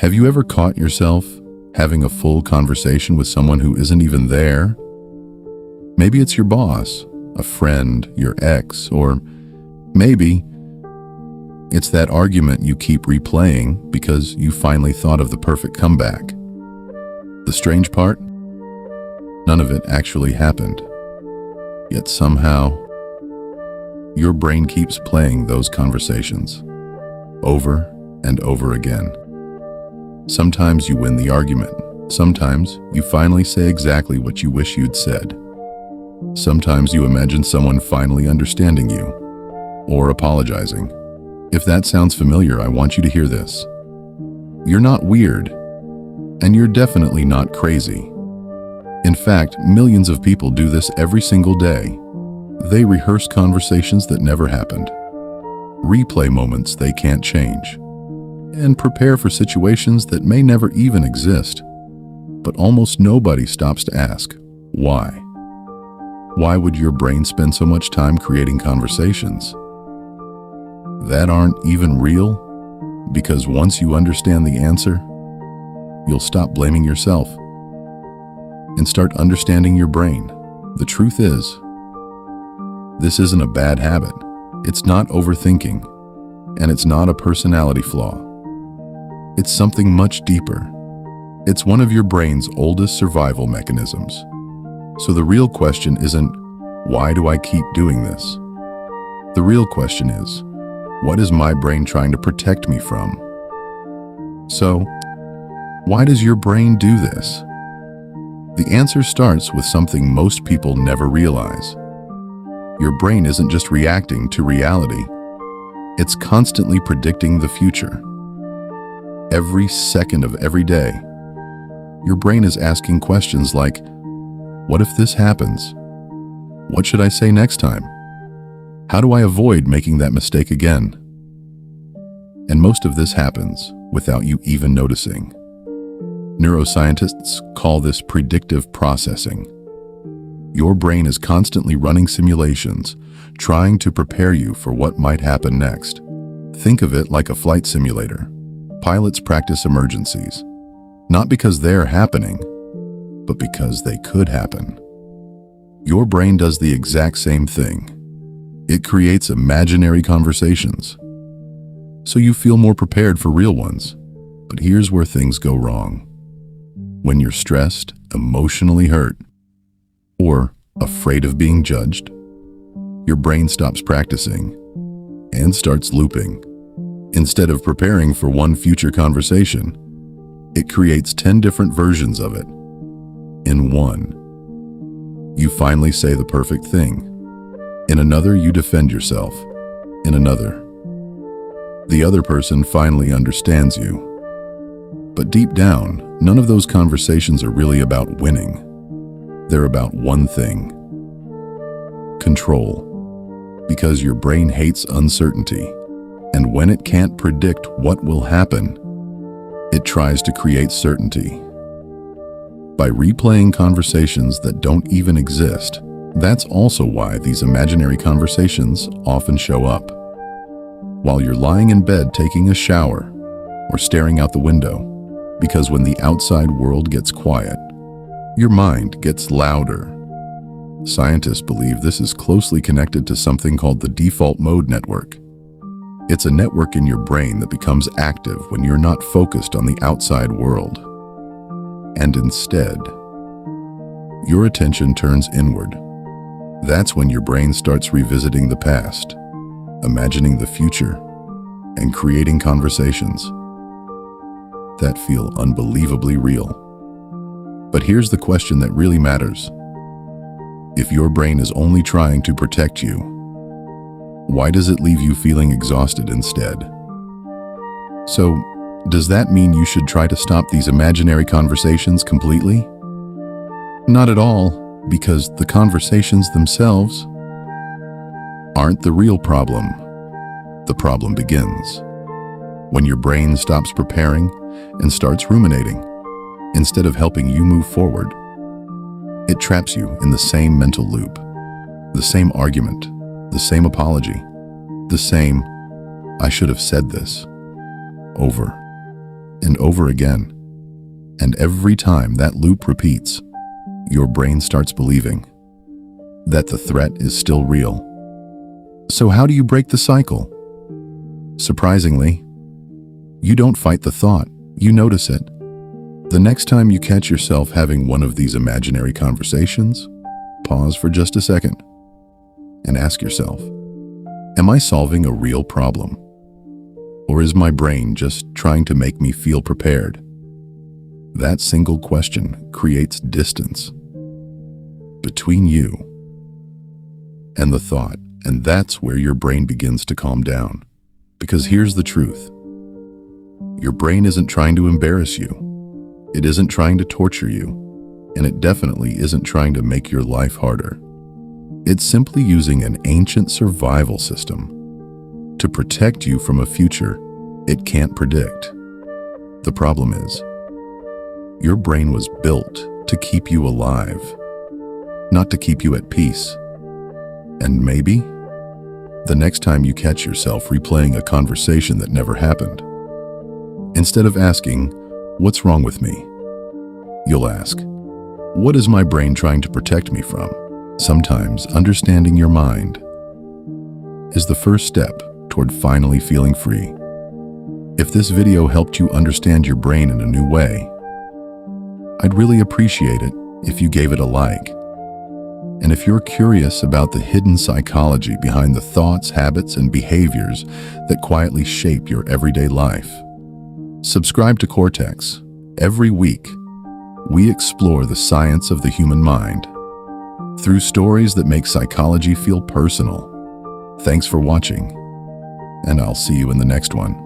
Have you ever caught yourself having a full conversation with someone who isn't even there? Maybe it's your boss, a friend, your ex, or maybe it's that argument you keep replaying because you finally thought of the perfect comeback. The strange part? None of it actually happened. Yet somehow, your brain keeps playing those conversations over and over again. Sometimes you win the argument. Sometimes you finally say exactly what you wish you'd said. Sometimes you imagine someone finally understanding you or apologizing. If that sounds familiar, I want you to hear this. You're not weird, and you're definitely not crazy. In fact, millions of people do this every single day. They rehearse conversations that never happened, replay moments they can't change, and prepare for situations that may never even exist. But almost nobody stops to ask, why? Why would your brain spend so much time creating conversations that aren't even real? Because once you understand the answer, you'll stop blaming yourself and start understanding your brain. The truth is, this isn't a bad habit. It's not overthinking, and it's not a personality flaw. It's something much deeper. It's one of your brain's oldest survival mechanisms. So the real question isn't, why do I keep doing this? The real question is, what is my brain trying to protect me from? So, why does your brain do this? The answer starts with something most people never realize. Your brain isn't just reacting to reality. It's constantly predicting the future. Every second of every day, your brain is asking questions like, what if this happens? What should I say next time? How do I avoid making that mistake again? And most of this happens without you even noticing. Neuroscientists call this predictive processing. Your brain is constantly running simulations, trying to prepare you for what might happen next. Think of it like a flight simulator. Pilots practice emergencies, not because they're happening, but because they could happen. Your brain does the exact same thing. It creates imaginary conversations, so you feel more prepared for real ones. But here's where things go wrong. When you're stressed, emotionally hurt, or afraid of being judged, your brain stops practicing and starts looping. Instead of preparing for one future conversation, it creates 10 different versions of it. In one, you finally say the perfect thing. In another, you defend yourself. In another, the other person finally understands you. But deep down, none of those conversations are really about winning. They're about one thing: control. Because your brain hates uncertainty, and when it can't predict what will happen, it tries to create certainty. By replaying conversations that don't even exist, that's also why these imaginary conversations often show up. While you're lying in bed taking a shower or staring out the window, because when the outside world gets quiet, your mind gets louder. Scientists believe this is closely connected to something called the default mode network. It's a network in your brain that becomes active when you're not focused on the outside world. And instead, your attention turns inward. That's when your brain starts revisiting the past, imagining the future, and creating conversations that feel unbelievably real. But here's the question that really matters. If your brain is only trying to protect you, why does it leave you feeling exhausted instead? So, does that mean you should try to stop these imaginary conversations completely? Not at all, because the conversations themselves aren't the real problem. The problem begins when your brain stops preparing and starts ruminating. Instead of helping you move forward, it traps you in the same mental loop, the same argument, the same apology, the same, I should have said this, over and over again. And every time that loop repeats, your brain starts believing that the threat is still real. So how do you break the cycle? Surprisingly, you don't fight the thought, you notice it. The next time you catch yourself having one of these imaginary conversations, pause for just a second and ask yourself, am I solving a real problem? Or is my brain just trying to make me feel prepared? That single question creates distance between you and the thought, and that's where your brain begins to calm down. Because here's the truth. Your brain isn't trying to embarrass you. It isn't trying to torture you. And it definitely isn't trying to make your life harder. It's simply using an ancient survival system to protect you from a future it can't predict. The problem is, your brain was built to keep you alive, not to keep you at peace. And maybe, the next time you catch yourself replaying a conversation that never happened, instead of asking, "What's wrong with me?" you'll ask, "What is my brain trying to protect me from?" Sometimes understanding your mind is the first step toward finally feeling free. If this video helped you understand your brain in a new way, I'd really appreciate it if you gave it a like. And if you're curious about the hidden psychology behind the thoughts, habits, and behaviors that quietly shape your everyday life, subscribe to Cortex. Every week, we explore the science of the human mind through stories that make psychology feel personal. Thanks for watching, and I'll see you in the next one.